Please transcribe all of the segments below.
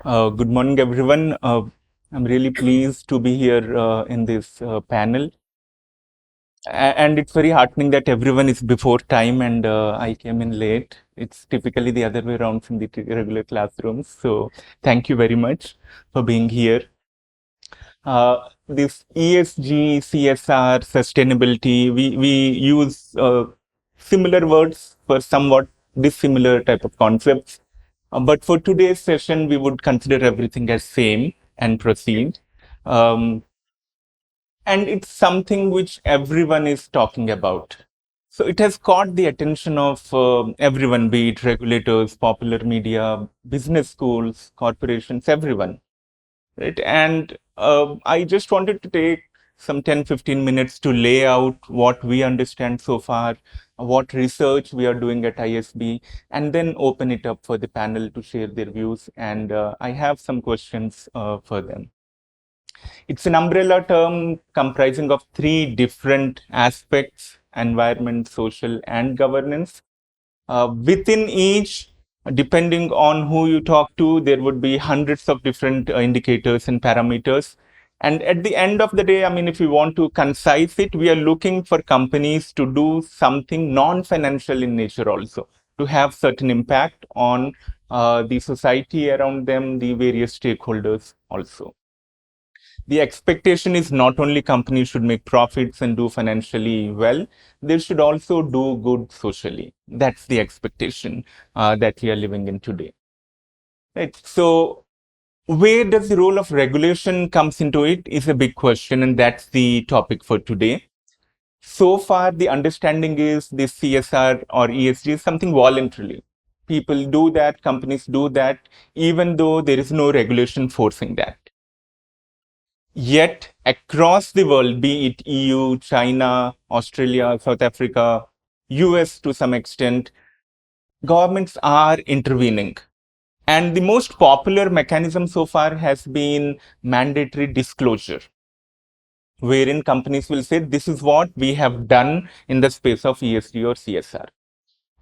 Good morning, everyone. I'm really pleased to be here in this panel. And it's very heartening that everyone is before time and I came in late. It's typically the other way around in the regular classrooms. So thank you very much for being here. This ESG, CSR, sustainability, we use similar words for somewhat dissimilar type of concepts. But for today's session, we would consider everything as same and proceed. Um, and it's something which everyone is talking about. So it has caught the attention of everyone, be it regulators, popular media, business schools, corporations, everyone. Right? And I just wanted to take some 10-15 minutes to lay out what we understand so far, what research we are doing at ISB, and then open it up for the panel to share their views. And I have some questions for them. It's an umbrella term comprising of three different aspects: environment, social, and governance. Within each, depending on who you talk to, there would be hundreds of different indicators and parameters. And at the end of the day, I mean, if we want to concise it, we are looking for companies to do something non-financial in nature also, to have certain impact on the society around them, the various stakeholders also. The expectation is not only companies should make profits and do financially well, they should also do good socially. That's the expectation that we are living in today. Right. So where does the role of regulation comes into it is a big question, and that's the topic for today. So far, the understanding is this CSR or ESG is something voluntarily. People do that, companies do that, even though there is no regulation forcing that. Yet, across the world, be it EU, China, Australia, South Africa, US to some extent, governments are intervening. And the most popular mechanism so far has been mandatory disclosure, wherein companies will say, this is what we have done in the space of ESG or CSR.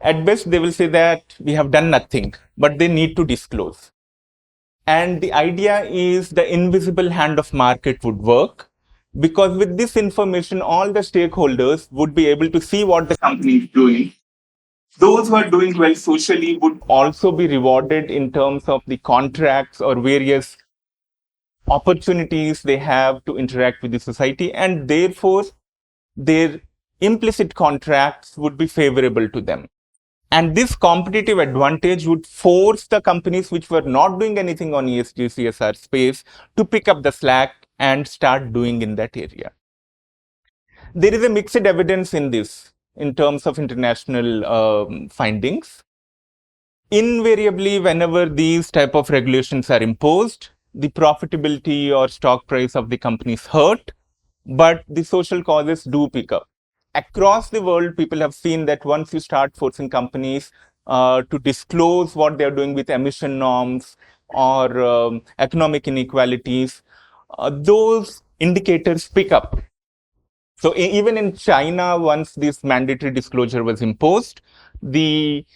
At best, they will say that we have done nothing, but they need to disclose. And the idea is the invisible hand of market would work, because with this information, all the stakeholders would be able to see what the company is doing. Those who are doing well socially would also be rewarded in terms of the contracts or various opportunities they have to interact with the society, and therefore their implicit contracts would be favorable to them. And this competitive advantage would force the companies which were not doing anything on ESG CSR space to pick up the slack and start doing in that area. There is a mixed evidence in this in terms of international findings. Invariably, whenever these type of regulations are imposed, the profitability or stock price of the companies hurt, but the social causes do pick up. Across the world, people have seen that once you start forcing companies to disclose what they're doing with emission norms or economic inequalities, those indicators pick up. So even in China, once this mandatory disclosure was imposed, the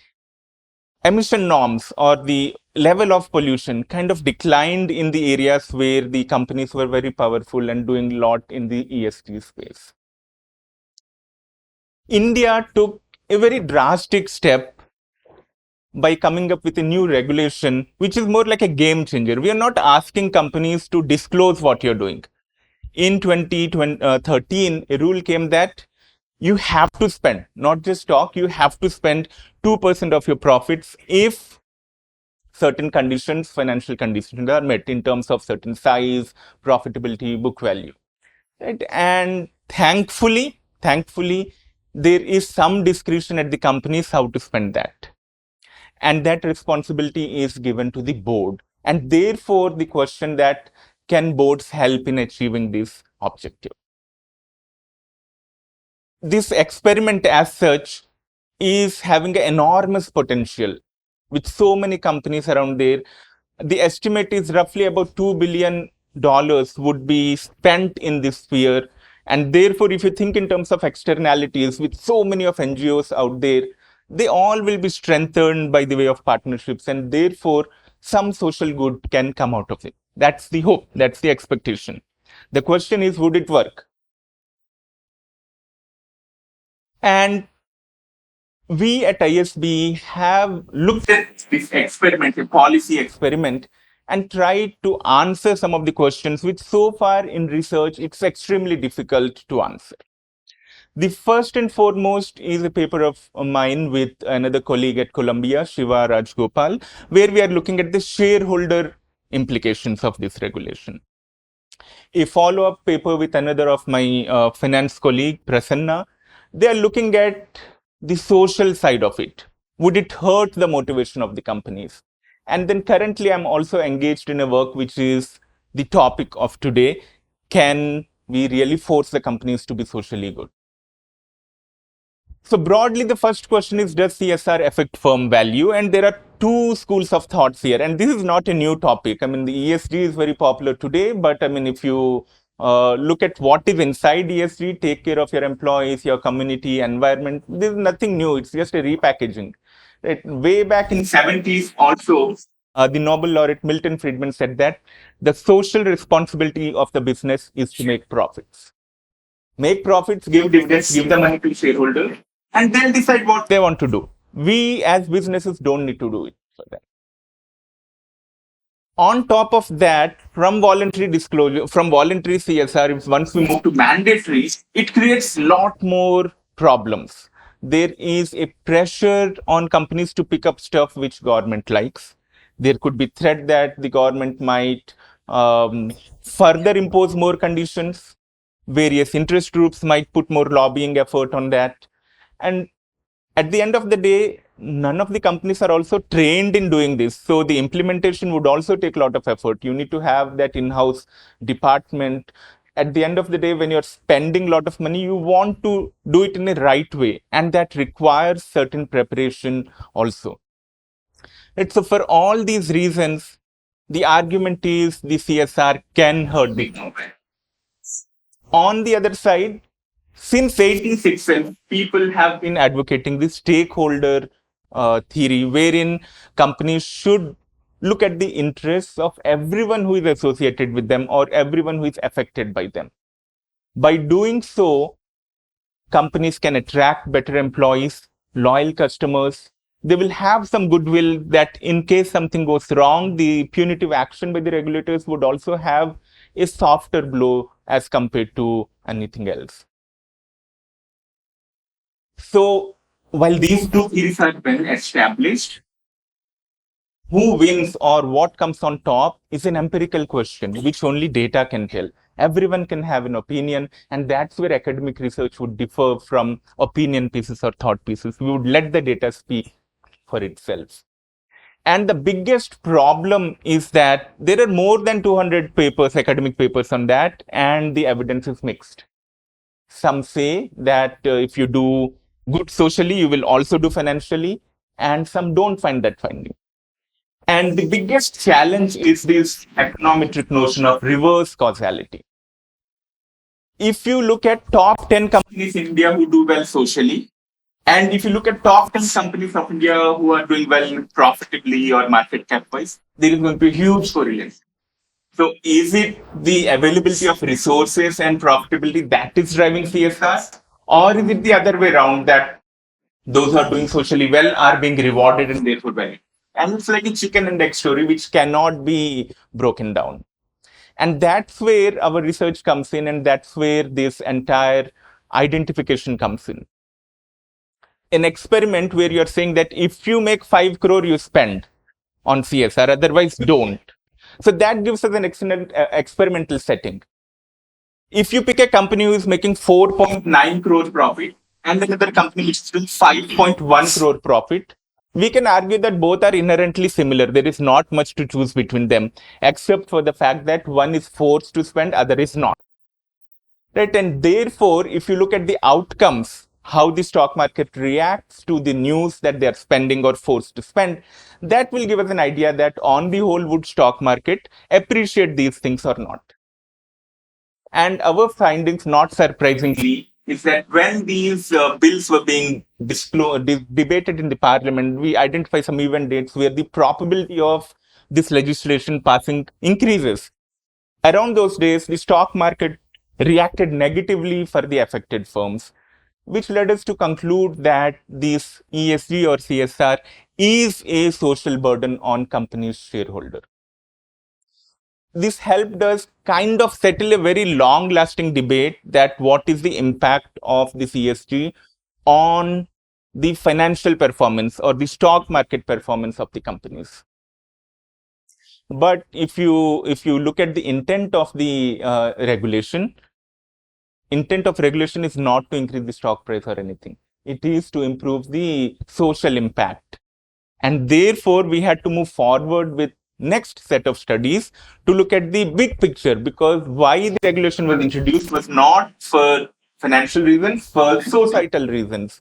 emission norms or the level of pollution kind of declined in the areas where the companies were very powerful and doing a lot in the ESG space. India took a very drastic step by coming up with a new regulation, which is more like a game changer. We are not asking companies to disclose what you're doing. In 2013, a rule came that you have to spend, not just talk, you have to spend 2% of your profits if certain conditions, financial conditions are met in terms of certain size, profitability, book value. Right? And thankfully, there is some discretion at the companies how to spend that. And that responsibility is given to the board. And therefore, the question that can boards help in achieving this objective? This experiment as such is having an enormous potential with so many companies around there. The estimate is roughly about $2 billion would be spent in this sphere. And therefore, if you think in terms of externalities, with so many of NGOs out there, they all will be strengthened by the way of partnerships. And therefore, some social good can come out of it. That's the hope, that's the expectation. The question is, would it work? And we at ISB have looked at this experiment, a policy experiment, and tried to answer some of the questions which so far in research it's extremely difficult to answer. The first and foremost is a paper of mine with another colleague at Columbia, Shiva Rajgopal, where we are looking at the shareholder implications of this regulation. A follow-up paper with another of my finance colleague, Prasanna, they are looking at the social side of it. Would it hurt the motivation of the companies? And then currently, I'm also engaged in a work which is the topic of today. Can we really force the companies to be socially good? So broadly, the first question is, does CSR affect firm value? And there are two schools of thoughts here. And this is not a new topic. I mean, the ESG is very popular today, but I mean, if you look at what is inside ESG, take care of your employees, your community, environment, there's nothing new. It's just a repackaging. Right? Way back in 70s also, the Nobel laureate Milton Friedman said that the social responsibility of the business is to make profits. Make profits, give dividends, give the money to shareholders, and they'll decide what they want to do. We as businesses don't need to do it for them. On top of that, from voluntary disclosure, from voluntary CSR, if once we move to mandatory, it creates a lot more problems. There is a pressure on companies to pick up stuff which government likes. There could be threat that the government might further impose more conditions. Various interest groups might put more lobbying effort on that. And at the end of the day, none of the companies are also trained in doing this. So the implementation would also take a lot of effort. You need to have that in-house department. At the end of the day, when you're spending a lot of money, you want to do it in a right way. And that requires certain preparation also. Right? So for all these reasons, the argument is the CSR can hurt the company. On the other side, since 80s itself, people have been advocating this stakeholder theory, wherein companies should look at the interests of everyone who is associated with them or everyone who is affected by them. By doing so, companies can attract better employees, loyal customers. They will have some goodwill that in case something goes wrong, the punitive action by the regulators would also have a softer blow as compared to anything else. So while these two theories are well established, who wins or what comes on top is an empirical question, which only data can tell. Everyone can have an opinion, and that's where academic research would differ from opinion pieces or thought pieces. We would let the data speak for itself. And the biggest problem is that there are more than 200 papers, academic papers on that, and the evidence is mixed. Some say that if you do good socially, you will also do financially, and some don't find that finding. And the biggest challenge is this econometric notion of reverse causality. If you look at top 10 companies in India who do well socially, and if you look at top 10 companies of India who are doing well profitably or market cap wise, there is going to be a huge correlation. So is it the availability of resources and profitability that is driving CSR? Or is it the other way around that those who are doing socially well are being rewarded and therefore well? And it's like a chicken and egg story which cannot be broken down. And that's where our research comes in, and that's where this entire identification comes in. An experiment where you're saying that if you make 5 crore, you spend on CSR, otherwise don't. So that gives us an excellent experimental setting. If you pick a company who is making 4.9 crore profit and another company which is doing 5.1 crore profit, we can argue that both are inherently similar. There is not much to choose between them, except for the fact that one is forced to spend, other is not. Right? And therefore, if you look at the outcomes, how the stock market reacts to the news that they are spending or forced to spend, that will give us an idea that on the whole, would stock market appreciate these things or not? And our findings, not surprisingly, is that when these bills were being debated in the parliament, we identify some event dates where the probability of this legislation passing increases. Around those days, the stock market reacted negatively for the affected firms, which led us to conclude that this ESG or CSR is a social burden on companies' shareholder. This helped us kind of settle a very long lasting debate that what is the impact of this ESG on the financial performance or the stock market performance of the companies. But if you look at the intent of the intent of regulation is not to increase the stock price or anything. It is to improve the social impact. And therefore, we had to move forward with next set of studies to look at the big picture, because why the regulation was introduced was not for financial reasons, for societal reasons.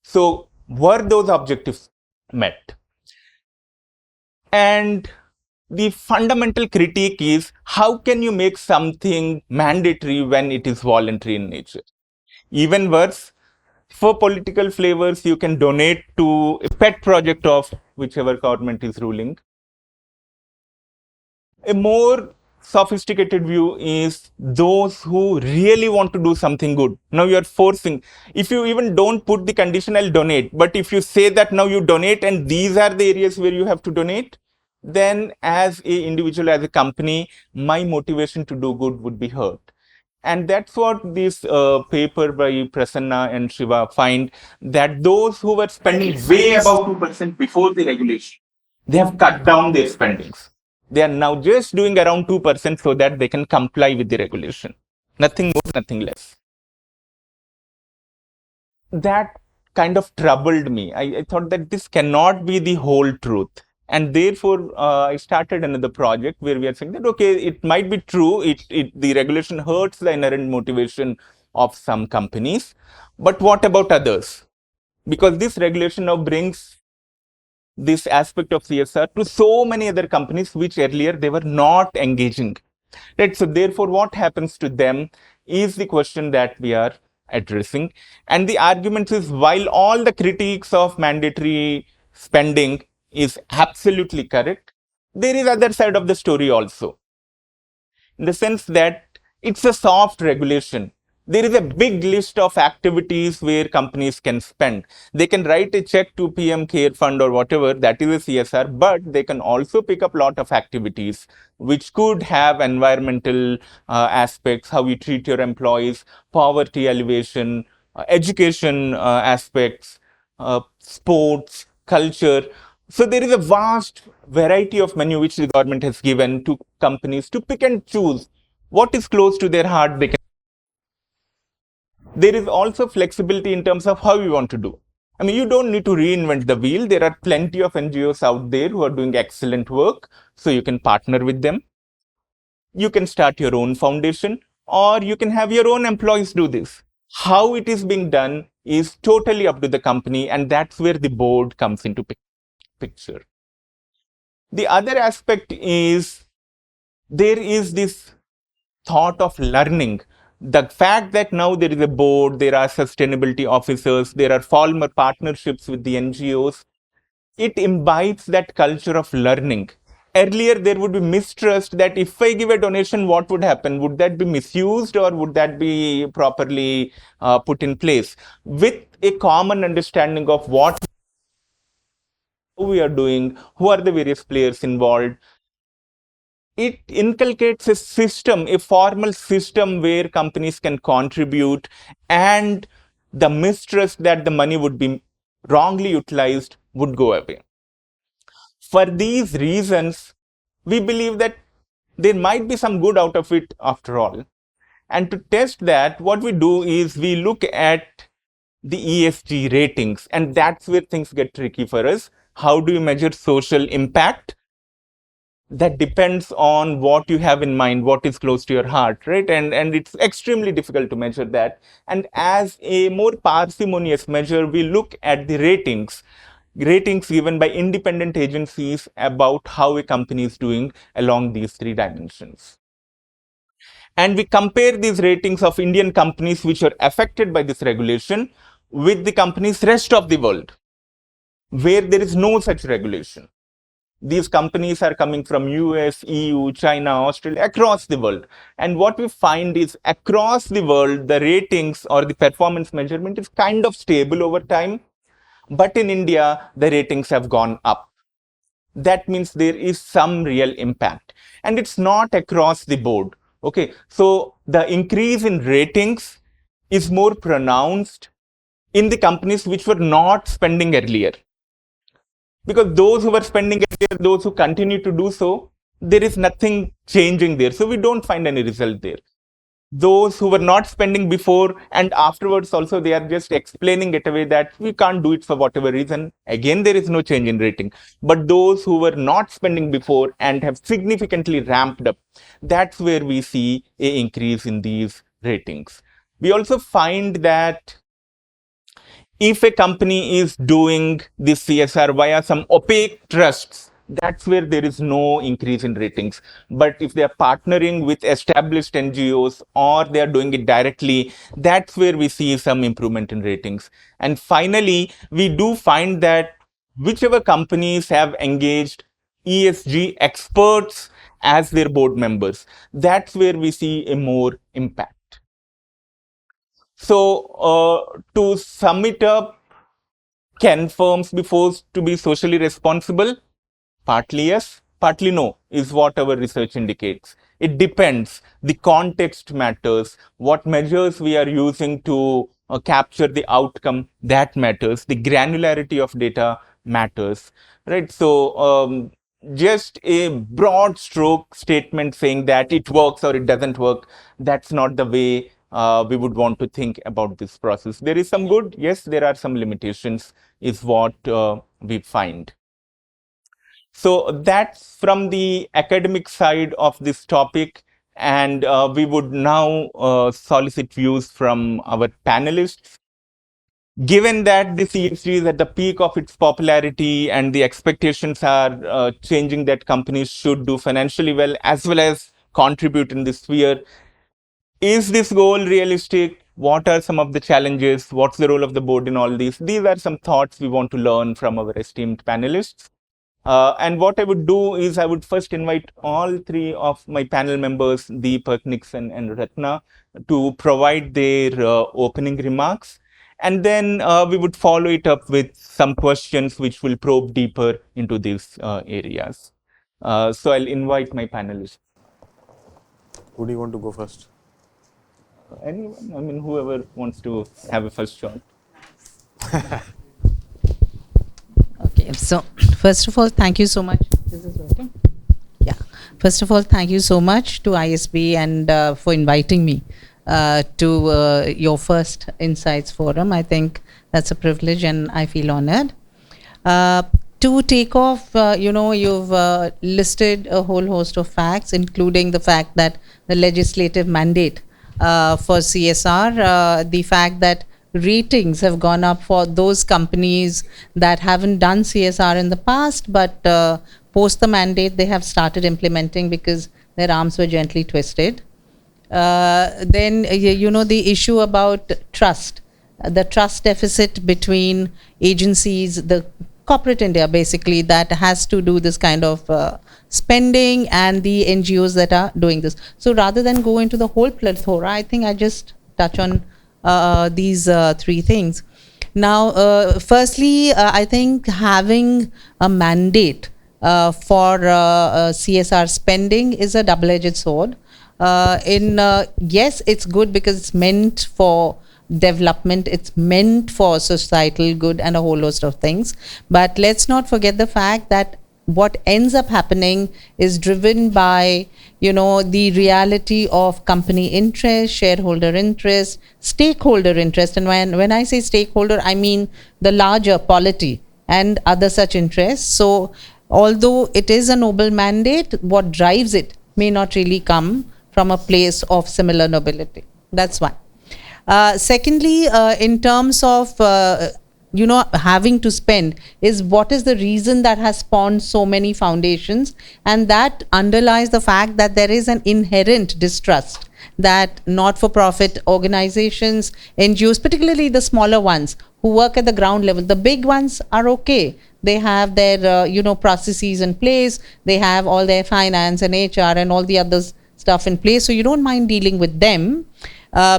So were those objectives met? And the fundamental critique is, how can you make something mandatory when it is voluntary in nature? Even worse, for political flavors, you can donate to a pet project of whichever government is ruling. A more sophisticated view is those who really want to do something good. Now you are forcing. If you even don't put the condition, I'll donate. But if you say that now you donate and these are the areas where you have to donate, then as a individual, as a company, my motivation to do good would be hurt. And that's what this paper by Prasanna and Shiva find, that those who were spending way above 2% before the regulation, they have cut down their spendings. They are now just doing around 2% so that they can comply with the regulation. Nothing more, nothing less. That kind of troubled me. I thought that this cannot be the whole truth. And therefore, I started another project where we are saying that, okay, it might be true, the regulation hurts the inherent motivation of some companies, but what about others? Because this regulation now brings this aspect of CSR to so many other companies which earlier they were not engaging. Right? So therefore, what happens to them is the question that we are addressing. And the argument is, while all the critiques of mandatory spending is absolutely correct, there is other side of the story also, in the sense that it's a soft regulation. There is a big list of activities where companies can spend. They can write a check to PM Care Fund or whatever, that is a CSR, but they can also pick up a lot of activities which could have environmental aspects, how you treat your employees, poverty alleviation, education aspects, sports, culture. So there is a vast variety of menu which the government has given to companies to pick and choose what is close to their heart. There is also flexibility in terms of how you want to do. I mean, you don't need to reinvent the wheel. There are plenty of NGOs out there who are doing excellent work, so you can partner with them. You can start your own foundation, or you can have your own employees do this. How it is being done is totally up to the company, and that's where the board comes into picture. The other aspect is, there is this thought of learning. The fact that now there is a board, there are sustainability officers, there are formal partnerships with the NGOs, it imbibes that culture of learning. Earlier, there would be mistrust that if I give a donation, what would happen? Would that be misused, or would that be properly put in place? With a common understanding of what we are doing, who are the various players involved, it inculcates a system, a formal system where companies can contribute, and the mistrust that the money would be wrongly utilized would go away. For these reasons, we believe that there might be some good out of it after all. And to test that, what we do is we look at the ESG ratings, and that's where things get tricky for us. How do you measure social impact? That depends on what you have in mind, what is close to your heart, right? And it's extremely difficult to measure that. And as a more parsimonious measure, we look at the ratings given by independent agencies about how a company is doing along these three dimensions. And we compare these ratings of Indian companies which are affected by this regulation with the companies rest of the world, where there is no such regulation. These companies are coming from US, EU, China, Australia, across the world. And what we find is across the world, the ratings or the performance measurement is kind of stable over time. But in India, the ratings have gone up. That means there is some real impact. And it's not across the board. Okay, so the increase in ratings is more pronounced in the companies which were not spending earlier. Because those who were spending earlier, those who continue to do so, there is nothing changing there. So we don't find any result there. Those who were not spending before and afterwards also, they are just explaining it away that we can't do it for whatever reason. Again, there is no change in rating. But those who were not spending before and have significantly ramped up, that's where we see an increase in these ratings. We also find that if a company is doing this CSR via some opaque trusts, that's where there is no increase in ratings. But if they are partnering with established NGOs or they are doing it directly, that's where we see some improvement in ratings. And finally, we do find that whichever companies have engaged ESG experts as their board members, that's where we see a more impact. So, to sum it up, can firms be forced to be socially responsible? Partly yes, partly no, is what our research indicates. It depends. The context matters. What measures we are using to capture the outcome, that matters. The granularity of data matters, right? So, just a broad stroke statement saying that it works or it doesn't work, that's not the way we would want to think about this process. There is some good, yes, there are some limitations, is what we find. So that's from the academic side of this topic. And we would now solicit views from our panelists. Given that this ESG is at the peak of its popularity and the expectations are changing that companies should do financially well as contribute in this sphere, is this goal realistic? What are some of the challenges? What's the role of the board in all these? These are some thoughts we want to learn from our esteemed panelists. And what I would do is I would first invite all three of my panel members, Deepak, Nixon, and Ratna, to provide their opening remarks. And then we would follow it up with some questions which will probe deeper into these areas. So I'll invite my panelists. Who do you want to go first? Anyone? I mean, whoever wants to have a first shot. Okay, so first of all, thank you so much. This is working? Yeah. First of all, thank you so much to ISB and for inviting me to your first Insights Forum. I think that's a privilege and I feel honored. To take off, you've listed a whole host of facts, including the fact that the legislative mandate for CSR, the fact that ratings have gone up for those companies that haven't done CSR in the past, but post the mandate they have started implementing because their arms were gently twisted. Then, the issue about trust, the trust deficit between agencies, the corporate India basically, that has to do this kind of spending, and the NGOs that are doing this. So rather than go into the whole plethora, I think I just touch on these three things. Now, firstly, I think having a mandate for CSR spending is a double-edged sword. Yes, it's good because it's meant for development, it's meant for societal good and a whole host of things. But let's not forget the fact that what ends up happening is driven by, the reality of company interest, shareholder interest, stakeholder interest. And when I say stakeholder, I mean the larger polity and other such interests. So although it is a noble mandate, what drives it may not really come from a place of similar nobility. That's one. Secondly, in terms of having to spend, is what is the reason that has spawned so many foundations, and that underlies the fact that there is an inherent distrust that not-for-profit organizations, NGOs, particularly the smaller ones who work at the ground level, the big ones are okay, they have their processes in place, they have all their finance and HR and all the other stuff in place, so you don't mind dealing with them,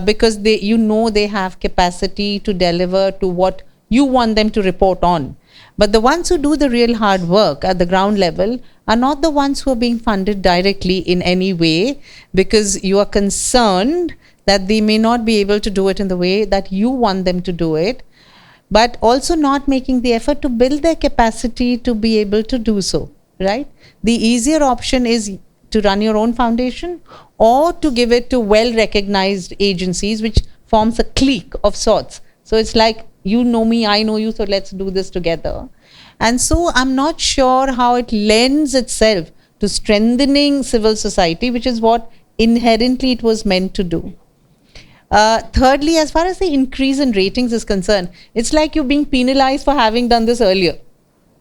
because they have capacity to deliver to what you want them to report on. But the ones who do the real hard work at the ground level are not the ones who are being funded directly in any way, because you are concerned that they may not be able to do it in the way that you want them to do it, but also not making the effort to build their capacity to be able to do so, right? The easier option is to run your own foundation, or to give it to well-recognized agencies, which forms a clique of sorts. So it's like, you know me, I know you, so let's do this together. And so I'm not sure how it lends itself to strengthening civil society, which is what inherently it was meant to do. Thirdly, as far as the increase in ratings is concerned, it's like you're being penalized for having done this earlier.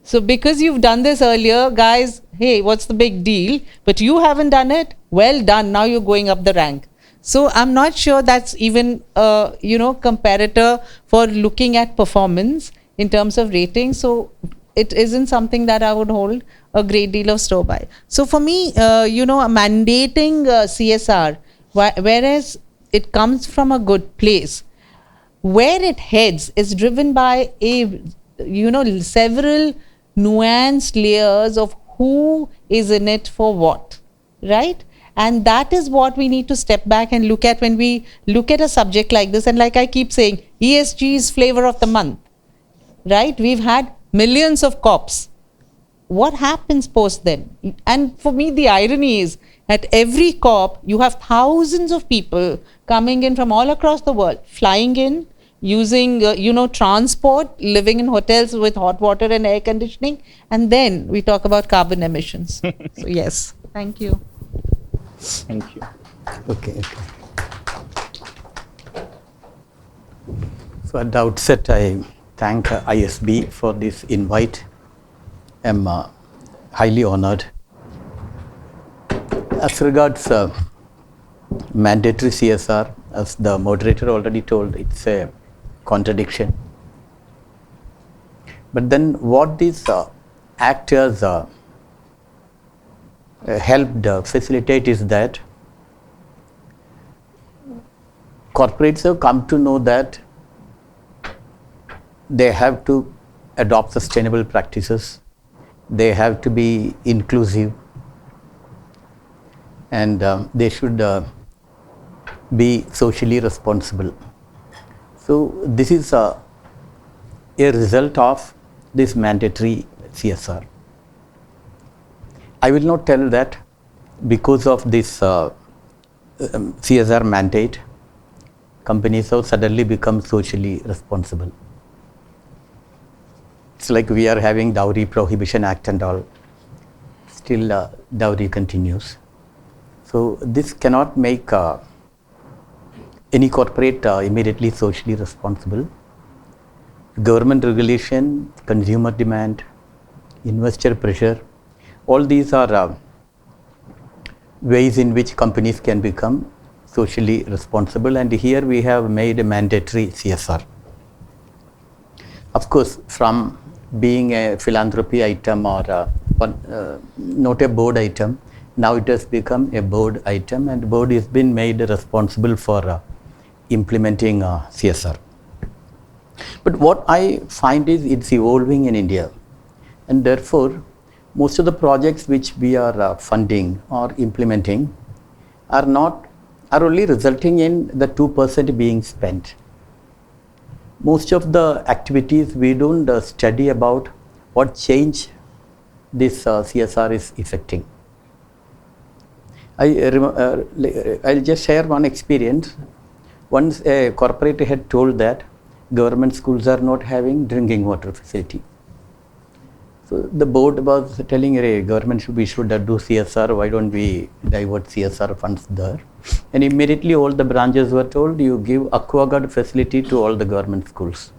So because you've done this earlier, guys, hey, what's the big deal? But you haven't done it, well done, now you're going up the rank. So I'm not sure that's even comparator for looking at performance in terms of ratings. So it isn't something that I would hold a great deal of store by. So for me, mandating CSR, whereas it comes from a good place, where it heads is driven by several nuanced layers of who is in it for what, right? And that is what we need to step back and look at when we look at a subject like this. And like I keep saying, ESG is flavor of the month, right? We've had millions of COPs. What happens post them? And for me, the irony is, at every COP, you have thousands of people coming in from all across the world, flying in, using, transport, living in hotels with hot water and air conditioning. And then we talk about carbon emissions. So yes, thank you. Thank you. Okay. So at the outset, I thank ISB for this invite. I'm highly honored. As regards mandatory CSR, as the moderator already told, it's a contradiction. But then what these actors helped facilitate is that corporates have come to know that they have to adopt sustainable practices, they have to be inclusive, and they should be socially responsible. So this is a result of this mandatory CSR. I will not tell that because of this CSR mandate, companies have suddenly become socially responsible. It's like we are having Dowry Prohibition Act and all. Still dowry continues. So this cannot make any corporate immediately socially responsible. Government regulation, consumer demand, investor pressure, all these are ways in which companies can become socially responsible, and here we have made a mandatory CSR. Of course, from being a philanthropy item or not a board item, now it has become a board item, and board has been made responsible for implementing CSR. But what I find is it's evolving in India, and therefore most of the projects which we are funding or implementing are only resulting in the 2% being spent. Most of the activities we don't study about what change this CSR is effecting. I'll just share one experience. Once a corporate had told that government schools are not having drinking water facility. So the board was telling, hey, government we should do CSR, why don't we divert CSR funds there? And immediately all the branches were told, you give aquaguard facility to all the government schools.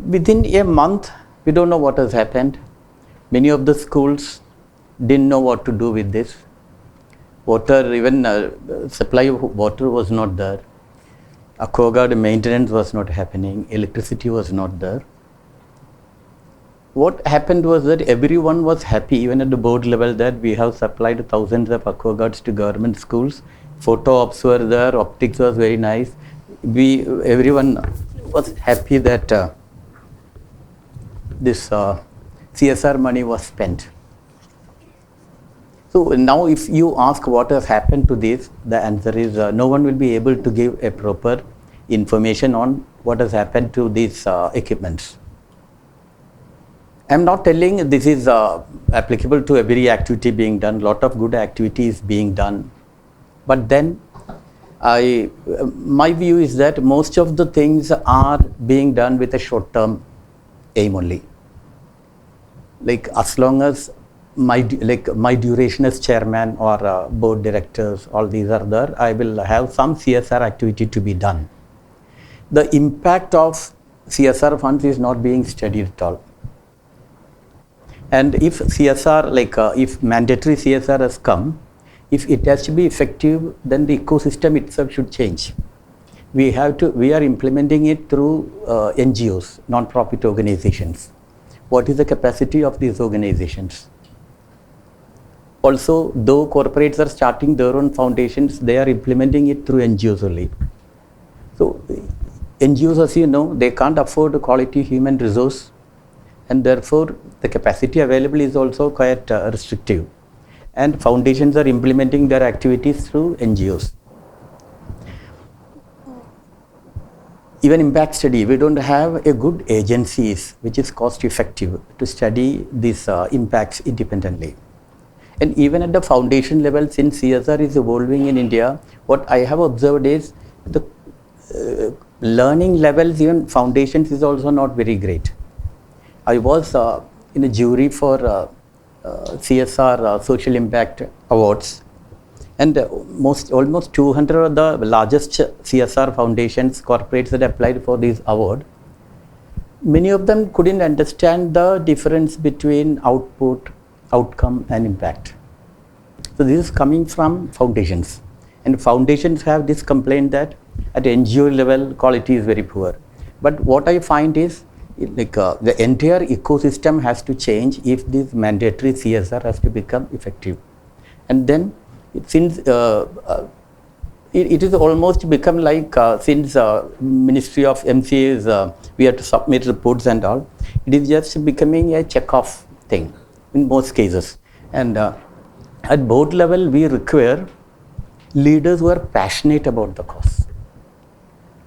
Within a month, we don't know what has happened. Many of the schools didn't know what to do with this. Water, even supply of water was not there. Aquaguard maintenance was not happening. Electricity was not there. what happened was that everyone was happy, even at the board level, that we have supplied thousands of aquaguards to government schools. Photo ops were there, optics was very nice. Everyone was happy that this CSR money was spent. So now if you ask what has happened to this, the answer is no one will be able to give a proper information on what has happened to these equipments. I am not telling this is applicable to every activity being done. Lot of good activities being done, but then my view is that most of the things are being done with a short-term aim only. Like as long as my duration as chairman or board directors, all these are there, I will have some CSR activity to be done. The impact of CSR funds is not being studied at all. And if CSR, if mandatory CSR has come, if it has to be effective, then the ecosystem itself should change. We are implementing it through NGOs, non-profit organizations. What is the capacity of these organizations? Also, though corporates are starting their own foundations, they are implementing it through NGOs only. So, NGOs, as you know, they can't afford a quality human resource, and therefore the capacity available is also quite restrictive. And foundations are implementing their activities through NGOs. Even impact study, we don't have a good agencies which is cost effective to study these impacts independently. And even at the foundation level, since CSR is evolving in India, what I have observed is the learning levels, even foundations, is also not very great. I was in a jury for CSR Social Impact Awards, and almost 200 of the largest CSR foundations, corporates that applied for this award, many of them couldn't understand the difference between output, outcome and impact. So this is coming from foundations, and foundations have this complaint that at NGO level quality is very poor. But what I find is the entire ecosystem has to change if this mandatory CSR has to become effective. And then since it is almost become like since Ministry of MCA is we have to submit reports and all, it is just becoming a check-off thing in most cases. And at board level we require leaders who are passionate about the cause,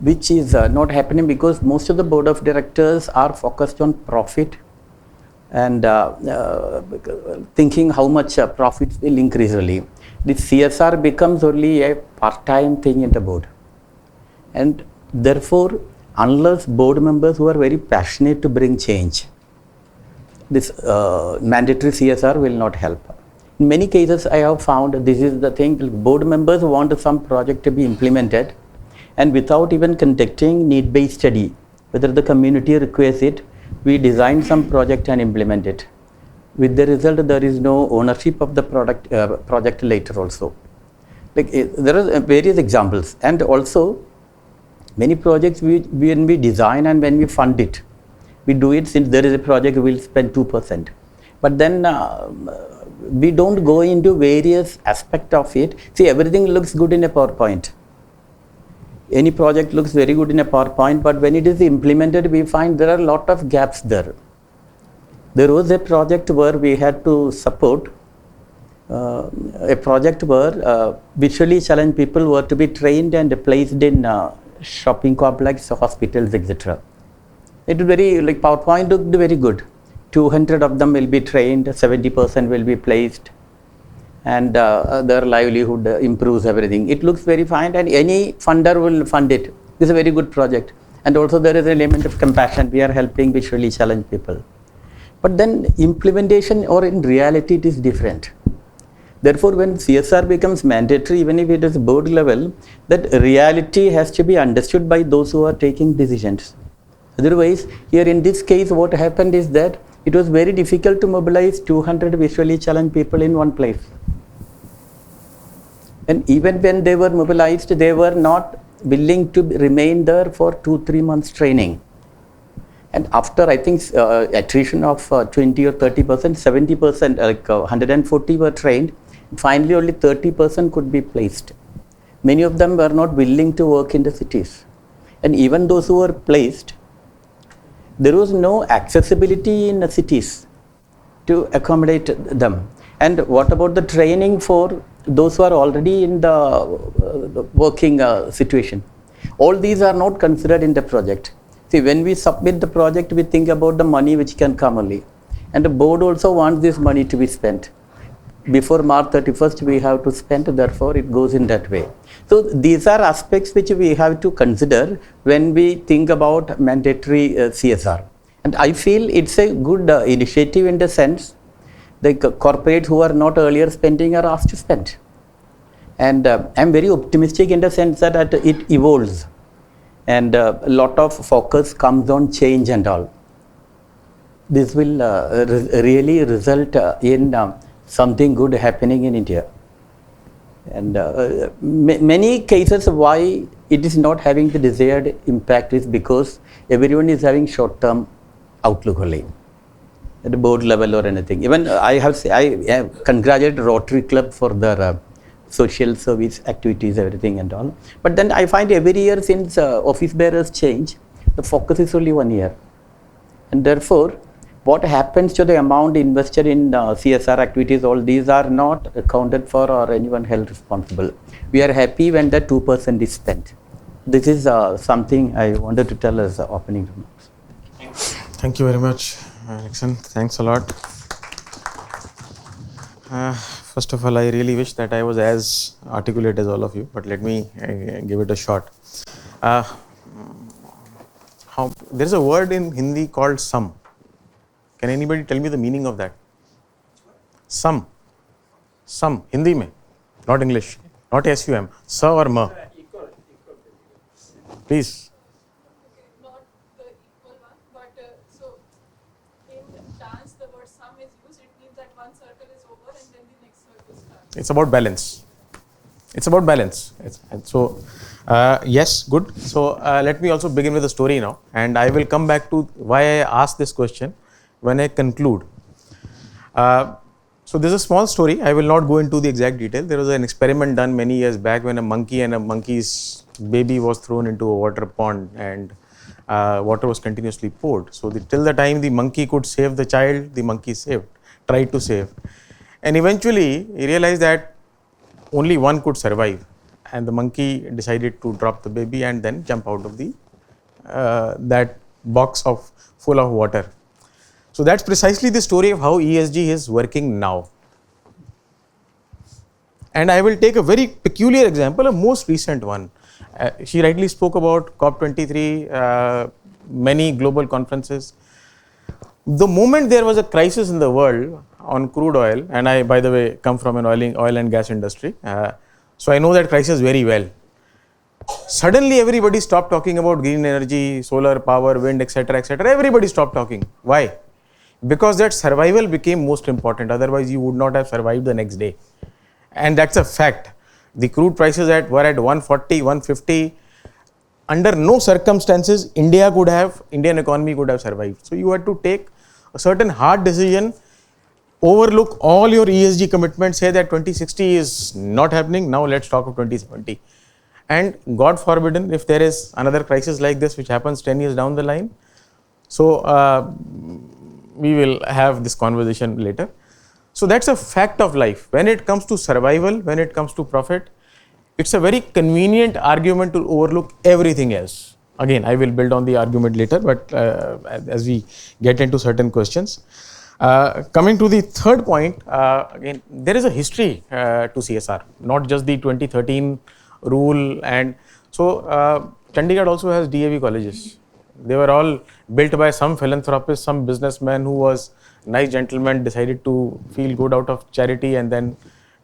which is not happening because most of the board of directors are focused on profit and thinking how much profits will increase really. The CSR becomes only a part-time thing in the board, and therefore unless board members who are very passionate to bring change, this mandatory CSR will not help. In many cases I have found this is the thing, board members want some project to be implemented, and without even conducting need-based study, whether the community requires it, we design some project and implement it. With the result, there is no ownership of the project later also. There are various examples, and also many projects when we design and when we fund it, we do it since there is a project we will spend 2%. But then we don't go into various aspects of it. See, everything looks good in a PowerPoint. Any project looks very good in a PowerPoint, but when it is implemented, we find there are a lot of gaps there. There was a project where we had to support a project where visually challenged people were to be trained and placed in shopping complex, hospitals, etc. It was very, PowerPoint looked very good. 200 of them will be trained, 70% will be placed, and their livelihood improves everything. It looks very fine, and any funder will fund it. It's a very good project. And also there is an element of compassion. We are helping visually challenged people. But then implementation or in reality it is different. Therefore, when CSR becomes mandatory, even if it is board level, that reality has to be understood by those who are taking decisions. Otherwise, here in this case, what happened is that it was very difficult to mobilize 200 visually challenged people in one place. And even when they were mobilized, they were not willing to remain there for 2-3 months training. And after, I think, attrition of 20 or 30%, 70%, like 140 were trained. Finally, only 30% could be placed. Many of them were not willing to work in the cities. And even those who were placed, there was no accessibility in the cities to accommodate them. And what about the training for those who are already in the working situation? All these are not considered in the project. See, when we submit the project, we think about the money which can come only. And the board also wants this money to be spent. Before March 31st, we have to spend, therefore it goes in that way. So these are aspects which we have to consider when we think about mandatory CSR. And I feel it's a good initiative in the sense the corporates who are not earlier spending are asked to spend. And I'm very optimistic in the sense that it evolves. And a lot of focus comes on change and all. This will really result in something good happening in India. And many cases why it is not having the desired impact is because everyone is having short-term outlook only at the board level or anything. Even I have congratulated Rotary Club for their social service activities, everything and all. But then I find every year since office bearers change, the focus is only 1 year. And therefore, what happens to the amount invested in CSR activities, all these are not accounted for or anyone held responsible. We are happy when the 2% is spent. This is something I wanted to tell as opening remarks. Thank you very much, Nixon. Thanks a lot. First of all, I really wish that I was as articulate as all of you, but let me give it a shot. There is a word in Hindi called sum. Can anybody tell me the meaning of that? Sum. Sum. Hindi mein, not English, not SUM. Sa or ma. Please. Not the equal one, but so in dance the word sum is used. It means that one circle is over and then the next circle starts. It's about balance. It's about balance. So, yes, good. So, let me also begin with a story now, and I will come back to why I asked this question when I conclude. So, there's a small story. I will not go into the exact detail. There was an experiment done many years back when a monkey and a monkey's baby was thrown into a water pond and water was continuously poured. So, till the time the monkey could save the child, the monkey tried to save. And eventually, he realized that only one could survive. And the monkey decided to drop the baby and then jump out of the that box full of water. So that's precisely the story of how ESG is working now. And I will take a very peculiar example, a most recent one. She rightly spoke about COP23, many global conferences. The moment there was a crisis in the world on crude oil, and I, by the way, come from an oil and gas industry, so I know that crisis very well. Suddenly everybody stopped talking about green energy, solar power, wind, etc., etc. Everybody stopped talking. Why? Because that survival became most important. Otherwise, you would not have survived the next day. And that's a fact. The crude prices were at 140, 150. Under no circumstances, Indian economy could have survived. So you had to take a certain hard decision, overlook all your ESG commitments, say that 2060 is not happening. Now let's talk of 2070. And God forbidden, if there is another crisis like this, which happens 10 years down the line. So, we will have this conversation later. So that's a fact of life. When it comes to survival, when it comes to profit, it's a very convenient argument to overlook everything else. Again, I will build on the argument later, but as we get into certain questions. Coming to the third point, again, there is a history to CSR, not just the 2013 rule. And so Chandigarh also has DAV colleges. They were all built by some philanthropist, some businessman who was nice gentleman, decided to feel good out of charity and then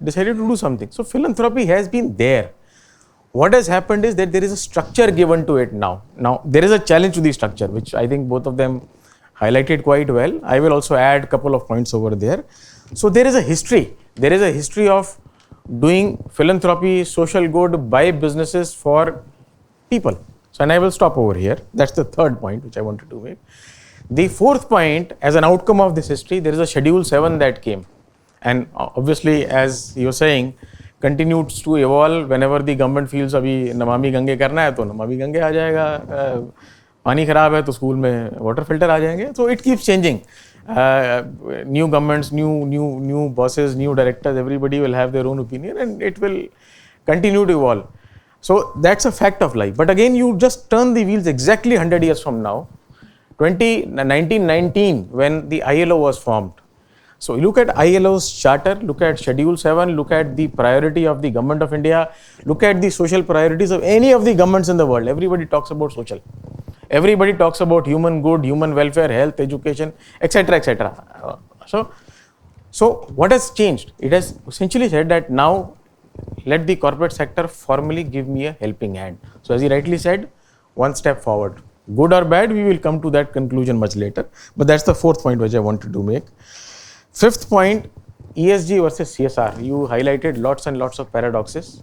decided to do something. So philanthropy has been there. What has happened is that there is a structure given to it now. Now there is a challenge to the structure, which I think both of them highlighted quite well. I will also add a couple of points over there. So there is a history. There is a history of doing philanthropy, social good by businesses for people. So, and I will stop over here. That's the third point which I wanted to make. The fourth point, as an outcome of this history, there is a Schedule 7 that came. And obviously, as you're saying, continues to evolve whenever the government feels अभी नमामि गंगे करना है तो नमामि गंगे आ जाएगा, पानी खराब है तो school में वाटर फिल्टर आ जाएंगे. So it keeps changing. New governments, new bosses, new directors, everybody will have their own opinion and it will continue to evolve. So that's a fact of life. But again, you just turn the wheels exactly 100 years from now, 1919, when the ILO was formed. So you look at ILO's charter, look at Schedule 7, look at the priority of the government of India, look at the social priorities of any of the governments in the world. Everybody talks about social. Everybody talks about human good, human welfare, health, education, etc., etc. So what has changed? It has essentially said that now let the corporate sector formally give me a helping hand. So as he rightly said, one step forward. Good or bad, we will come to that conclusion much later. But that's the fourth point which I wanted to make. Fifth point, ESG versus CSR. You highlighted lots and lots of paradoxes.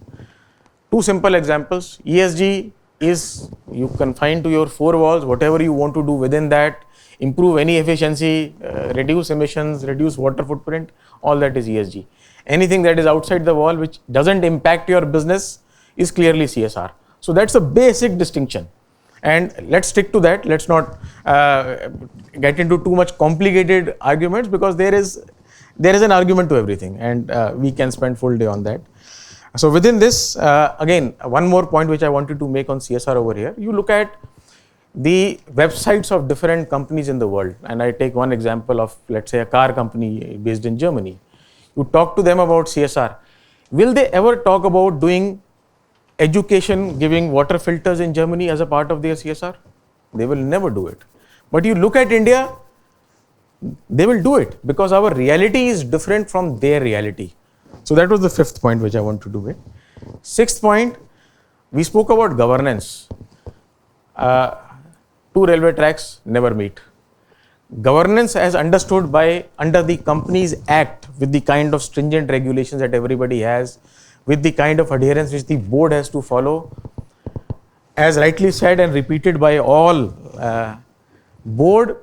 Two simple examples. ESG is you confine to your four walls, whatever you want to do within that, improve any efficiency, reduce emissions, reduce water footprint, all that is ESG. Anything that is outside the wall which doesn't impact your business is clearly CSR. So that's a basic distinction. And let's stick to that. Let's not get into too much complicated arguments because there is an argument to everything and we can spend full day on that. So within this, again, one more point which I wanted to make on CSR over here. You look at the websites of different companies in the world, and I take one example of, let's say, a car company based in Germany. You talk to them about CSR. Will they ever talk about doing education, giving water filters in Germany as a part of their CSR? They will never do it. But you look at India, they will do it because our reality is different from their reality. So that was the fifth point which I wanted to make. Sixth point, we spoke about governance. Two railway tracks never meet. Governance as understood under the Companies Act with the kind of stringent regulations that everybody has, with the kind of adherence which the board has to follow, as rightly said and repeated by all, board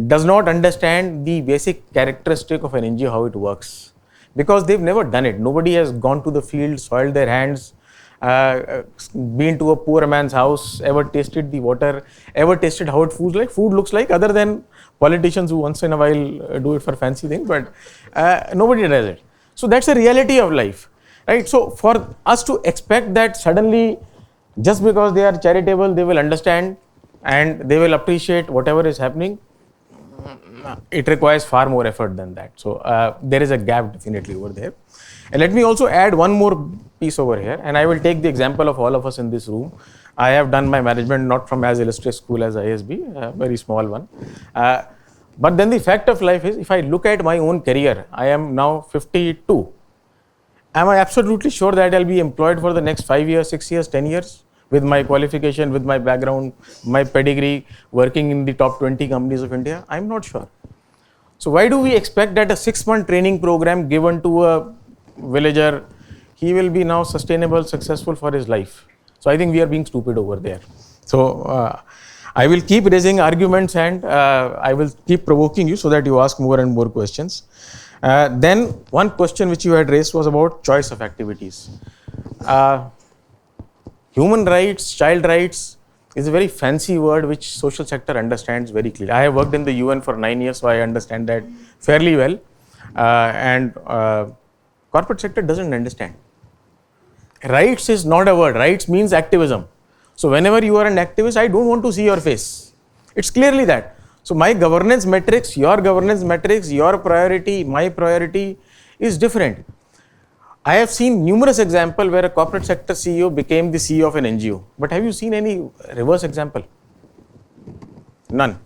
does not understand the basic characteristic of an NGO, how it works, because they've never done it. Nobody has gone to the field, soiled their hands, been to a poor man's house, ever tasted the water, ever tasted how food looks like, other than politicians who once in a while do it for fancy things, but nobody does it. So that's a reality of life, right? So for us to expect that suddenly, just because they are charitable, they will understand and they will appreciate whatever is happening, it requires far more effort than that. So there is a gap definitely over there. And let me also add one more piece over here, and I will take the example of all of us in this room. I have done my management not from as illustrious school as ISB, a very small one. But then the fact of life is, if I look at my own career, I am now 52. Am I absolutely sure that I'll be employed for the next 5 years, 6 years, 10 years with my qualification, with my background, my pedigree, working in the top 20 companies of India? I'm not sure. So why do we expect that a 6-month training program given to a villager, he will be now sustainable, successful for his life? So I think we are being stupid over there. So I will keep raising arguments and I will keep provoking you so that you ask more and more questions. Then one question which you had raised was about choice of activities. Human rights, child rights is a very fancy word which social sector understands very clearly. I have worked in the UN for 9 years, so I understand that fairly well. And corporate sector doesn't understand. Rights is not a word. Rights means activism. So whenever you are an activist, I don't want to see your face. It's clearly that. So my governance metrics, your governance metrics, your priority, my priority is different. I have seen numerous examples where a corporate sector CEO became the CEO of an NGO. But have you seen any reverse example? None.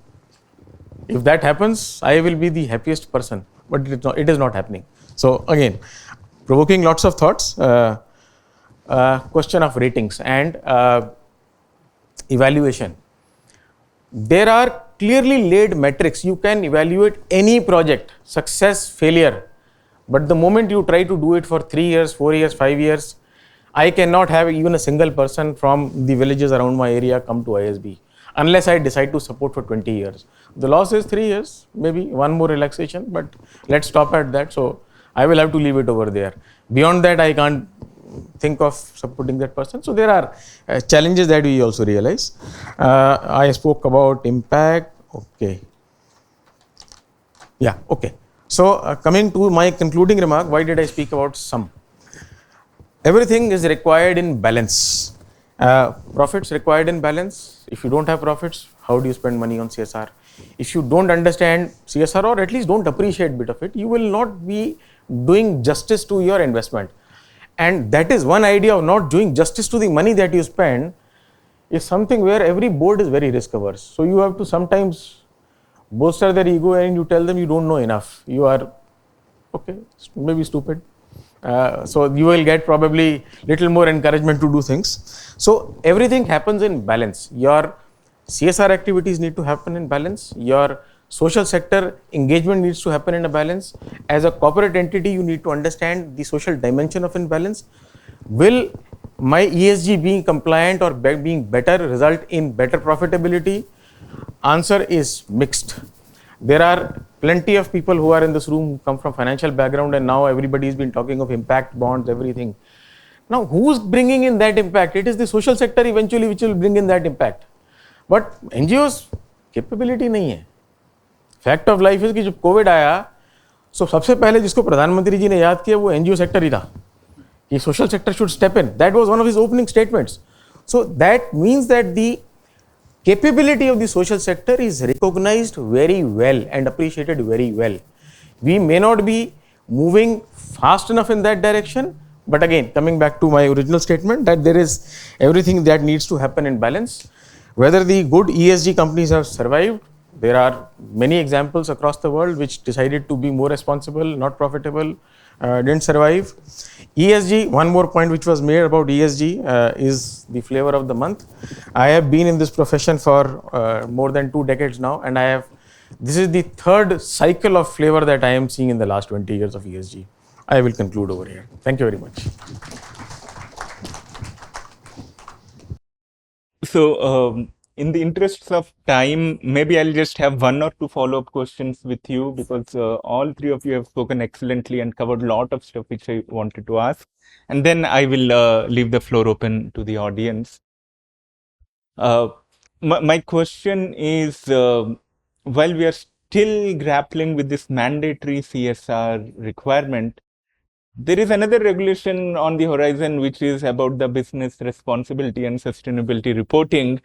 If that happens, I will be the happiest person. But it is not happening. So again, provoking lots of thoughts. Question of ratings and evaluation. There are clearly laid metrics. You can evaluate any project, success, failure. But the moment you try to do it for 3 years, 4 years, 5 years, I cannot have even a single person from the villages around my area come to ISB. unless I decide to support for 20 years. The law says 3 years, maybe one more relaxation, but let's stop at that. So I will have to leave it over there. Beyond that, I can't think of supporting that person. So there are challenges that we also realize. I spoke about impact. Okay. Yeah, okay. So coming to my concluding remark, why did I speak about sum? Everything is required in balance. Profits required in balance. If you don't have profits, how do you spend money on CSR? If you don't understand CSR or at least don't appreciate bit of it, you will not be doing justice to your investment. And that is one idea of not doing justice to the money that you spend is something where every board is very risk averse. So you have to sometimes bolster their ego and you tell them you don't know enough. You are, okay, maybe stupid. So you will get probably little more encouragement to do things. So everything happens in balance. Your CSR activities need to happen in balance. Your social sector engagement needs to happen in a balance. As a corporate entity, you need to understand the social dimension of imbalance. Will my ESG being compliant or being better result in better profitability? Answer is mixed. There are plenty of people who are in this room who come from financial background, and now everybody has been talking of impact bonds, everything. Now, who's bringing in that impact? It is the social sector eventually which will bring in that impact. But NGOs capability नहीं है. Fact of life is कि जब Covid आया, so सबसे पहले जिसको प्रधानमंत्री जी ने याद किया वो NGO सेक्टर ही था कि social sector should step in. That was one of his opening statements. So that means that the capability of the social sector is recognized very well and appreciated very well. We may not be moving fast enough in that direction, but again, coming back to my original statement that there is everything that needs to happen in balance. Whether the good ESG companies have survived, there are many examples across the world which decided to be more responsible, not profitable, didn't survive. ESG, one more point which was made about ESG is the flavor of the month. I have been in this profession for more than 2 decades now, and this is the third cycle of flavor that I am seeing in the last 20 years of ESG. I will conclude over here. Thank you very much. So, in the interests of time, maybe I'll just have 1 or 2 follow-up questions with you because all 3 of you have spoken excellently and covered a lot of stuff which I wanted to ask. And then I will leave the floor open to the audience. My question is, while we are still grappling with this mandatory CSR requirement, there is another regulation on the horizon which is about the business responsibility and sustainability reporting.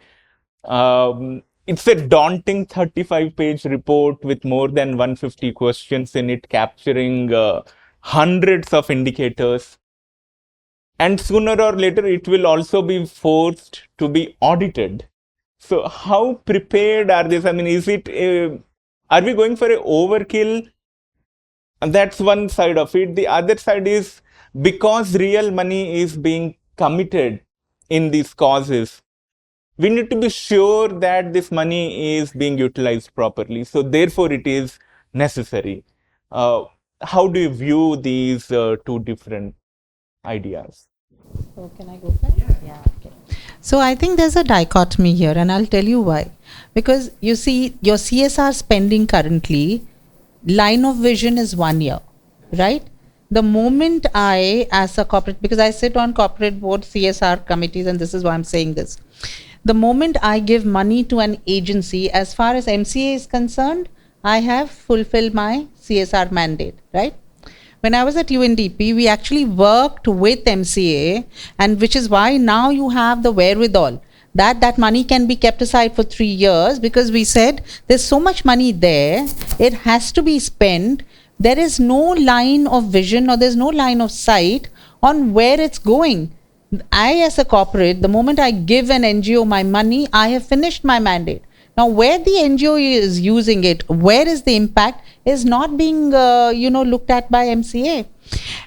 It's a daunting 35-page report with more than 150 questions in it, capturing hundreds of indicators. And sooner or later, it will also be forced to be audited. So how prepared are this? I mean, are we going for an overkill? And that's one side of it. The other side is because real money is being committed in these causes, we need to be sure that this money is being utilized properly. So therefore, it is necessary. How do you view these 2 different ideas? So can I go first? Yeah. Okay. So I think there's a dichotomy here, and I'll tell you why. Because you see, your CSR spending currently, line of vision is 1 year, right? The moment I, as a corporate, because I sit on corporate board CSR committees, and this is why I'm saying this. The moment I give money to an agency, as far as MCA is concerned, I have fulfilled my CSR mandate, right? When I was at UNDP, we actually worked with MCA, and which is why now you have the wherewithal that money can be kept aside for 3 years, because we said there's so much money there, it has to be spent. There is no line of vision or there's no line of sight on where it's going. I, as a corporate, the moment I give an NGO my money, I have finished my mandate. Now, where the NGO is using it, where is the impact, is not being, looked at by MCA.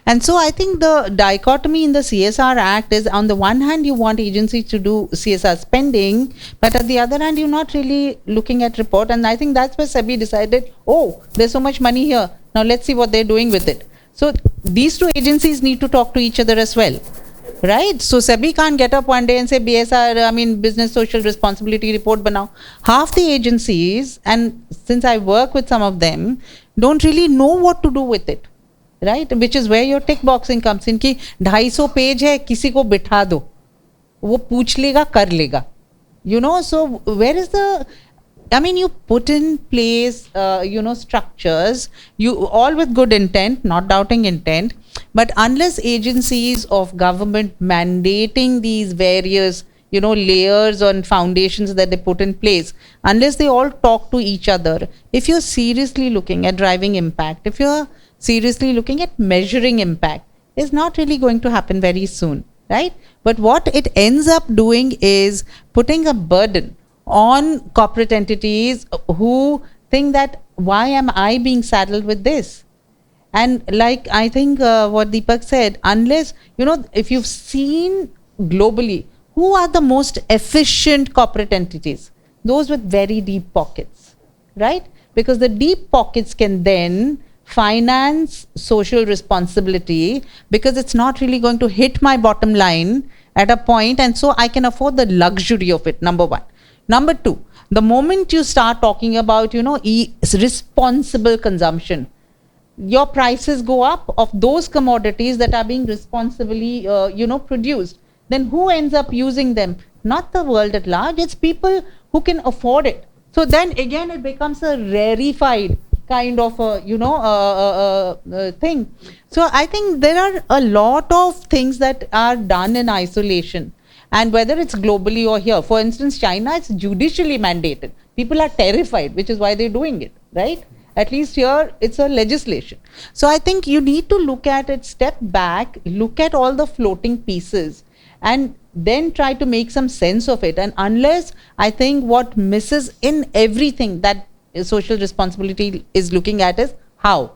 And so I think the dichotomy in the CSR Act is, on the one hand, you want agencies to do CSR spending, but at the other hand, you're not really looking at report. And I think that's where SEBI decided, oh, there's so much money here. Now let's see what they're doing with it. So these 2 agencies need to talk to each other as well, right? So SEBI can't get up one day and say BSR, I mean business social responsibility report banao. Half the agencies, and since I work with some of them, don't really know what to do with it, right? Which is where your tick boxing comes in कि 250 page है, किसी को बिठा दो, वो पूछ लेगा, कर लेगा, you know. So where is the, I mean, you put in place, you know, structures, you all with good intent, not doubting intent, but unless agencies of government mandating these various, you know, layers and foundations that they put in place, unless they all talk to each other, if you're seriously looking at driving impact, if you're seriously looking at measuring impact, it's not really going to happen very soon, right? But what it ends up doing is putting a burden on corporate entities who think that why am I being saddled with this? And like I think what Deepak said, unless, you know, if you've seen globally, who are the most efficient corporate entities? Those with very deep pockets, right? Because the deep pockets can then finance social responsibility because it's not really going to hit my bottom line at a point, and so I can afford the luxury of it, number one. Number two, the moment you start talking about, you know, responsible consumption, your prices go up of those commodities that are being responsibly, you know, produced. Then who ends up using them? Not the world at large, it's people who can afford it. So then again, it becomes a rarefied kind of, you know, thing. So I think there are a lot of things that are done in isolation. And whether it's globally or here, for instance, China, it's judicially mandated. People are terrified, which is why they're doing it, right? At least here, it's a legislation. So I think you need to look at it, step back, look at all the floating pieces, and then try to make some sense of it. And unless, I think what misses in everything that social responsibility is looking at is how.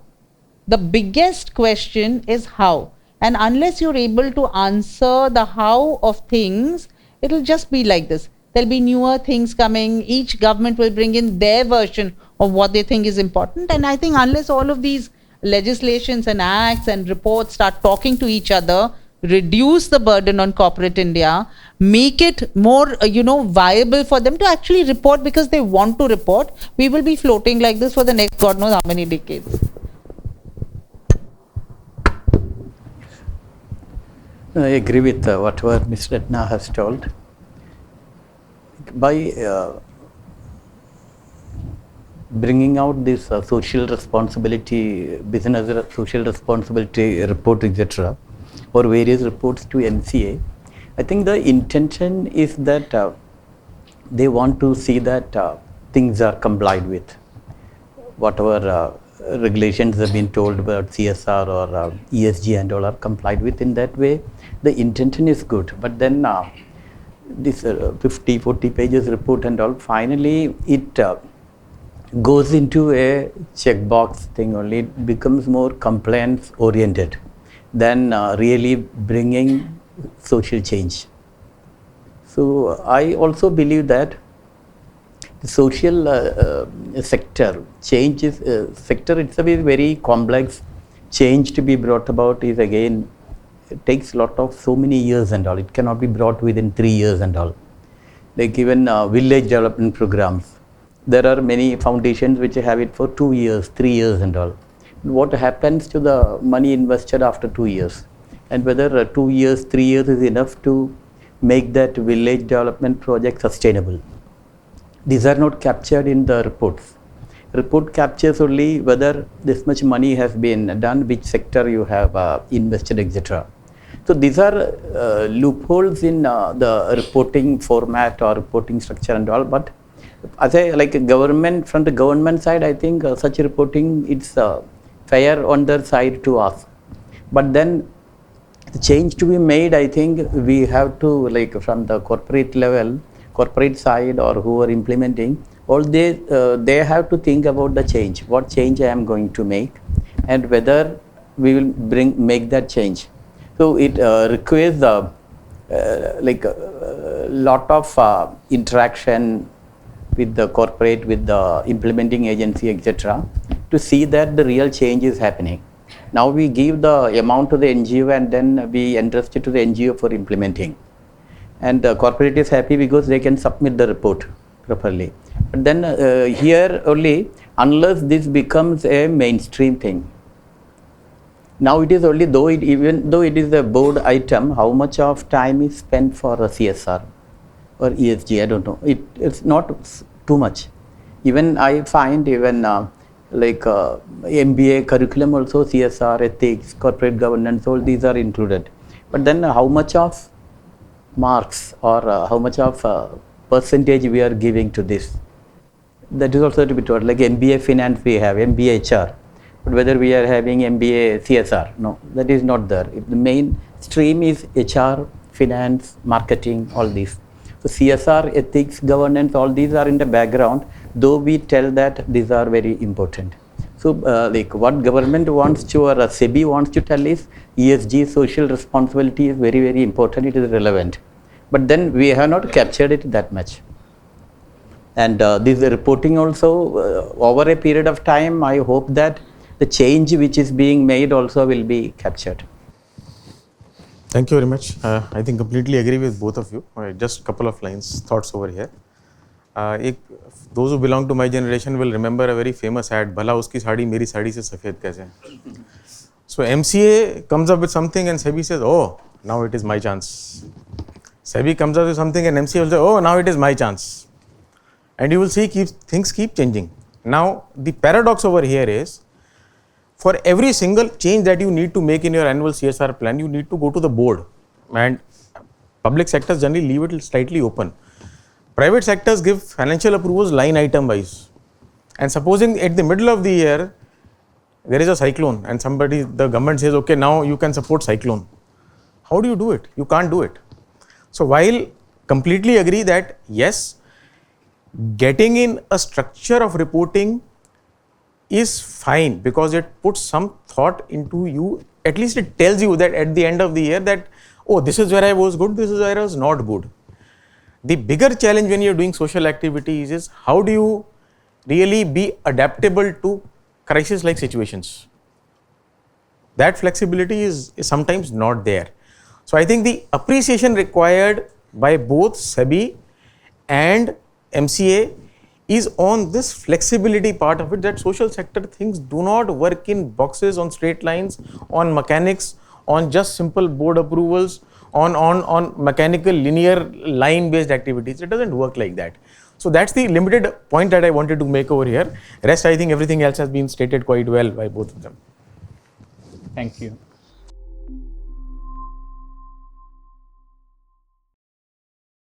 The biggest question is how. And unless you're able to answer the how of things, it'll just be like this. There'll be newer things coming. Each government will bring in their version of what they think is important. And I think unless all of these legislations and acts and reports start talking to each other, reduce the burden on corporate India, make it more, you know, viable for them to actually report because they want to report, we will be floating like this for the next God knows how many decades. I agree with whatever Ms. Ratna has told. By bringing out this social responsibility, business social responsibility report, etc., or various reports to NCA, I think the intention is that they want to see that things are complied with. Whatever regulations have been told about CSR or ESG and all are complied with in that way. The intention is good, but then this 50-40 pages report and all, finally it goes into a checkbox thing only. It becomes more compliance oriented than really bringing social change. So I also believe that the social sector change is sector itself is very complex. Change to be brought about is again, it takes lot of so many years and all. It cannot be brought within 3 years and all. Like even village development programs, there are many foundations which have it for 2 years, 3 years and all. What happens to the money invested after 2 years? And whether 2 years, 3 years is enough to make that village development project sustainable. These are not captured in the reports. Report captures only whether this much money has been done, which sector you have invested, etc. So these are loopholes in the reporting format or reporting structure and all. But as a like a government, from the government side, I think such reporting it's fair on their side to ask. But then the change to be made, I think we have to, like from the corporate level, corporate side or who are implementing, all they have to think about the change, what change I am going to make, and whether we will make that change. So it requires like a lot of interaction with the corporate, with the implementing agency, etc., to see that the real change is happening. Now we give the amount to the NGO and then we entrust it to the NGO for implementing. And the corporate is happy because they can submit the report properly. But then here only, unless this becomes a mainstream thing. Now it is only, even though it is a board item, how much of time is spent for a CSR or ESG, I don't know. It's not too much. Even I find even like MBA curriculum also, CSR, ethics, corporate governance, all these are included. But then how much of marks or how much of percentage we are giving to this? That is also to be taught. Like MBA finance we have, MBA HR. But whether we are having MBA CSR, no, that is not there. The main stream is HR, finance, marketing, all these. So CSR, ethics, governance, all these are in the background, though we tell that these are very important. So like what government wants to, or SEBI wants to tell is ESG, social responsibility is very, very important, it is relevant. But then we have not captured it that much. And this reporting also, over a period of time, I hope that the change which is being made also will be captured. Thank you very much. I think completely agree with both of you. Just a couple of lines, thoughts over here. Those who belong to my generation will remember a very famous ad, "Bhala uski saadi, meri saadi se safed kaise." So MCA comes up with something and SEBI says, "Oh, now it is my chance." SEBI comes up with something and MCA will say, "Oh, now it is my chance." And you will see things keep changing. Now, the paradox over here is, for every single change that you need to make in your annual CSR plan, you need to go to the board. And public sectors generally leave it slightly open. Private sectors give financial approvals line item wise. And supposing at the middle of the year, there is a cyclone and the government says, okay, now you can support cyclone. How do you do it? You can't do it. So while completely agree that yes, getting in a structure of reporting is fine because it puts some thought into you. At least it tells you that at the end of the year that, oh, this is where I was good, this is where I was not good. The bigger challenge when you're doing social activities is how do you really be adaptable to crisis-like situations. That flexibility is sometimes not there. So I think the appreciation required by both SEBI and MCA is on this flexibility part of it, that social sector things do not work in boxes, on straight lines, on mechanics, on just simple board approvals, on mechanical linear line based activities. It doesn't work like that. So that's the limited point that I wanted to make over here. Rest, I think everything else has been stated quite well by both of them. Thank you.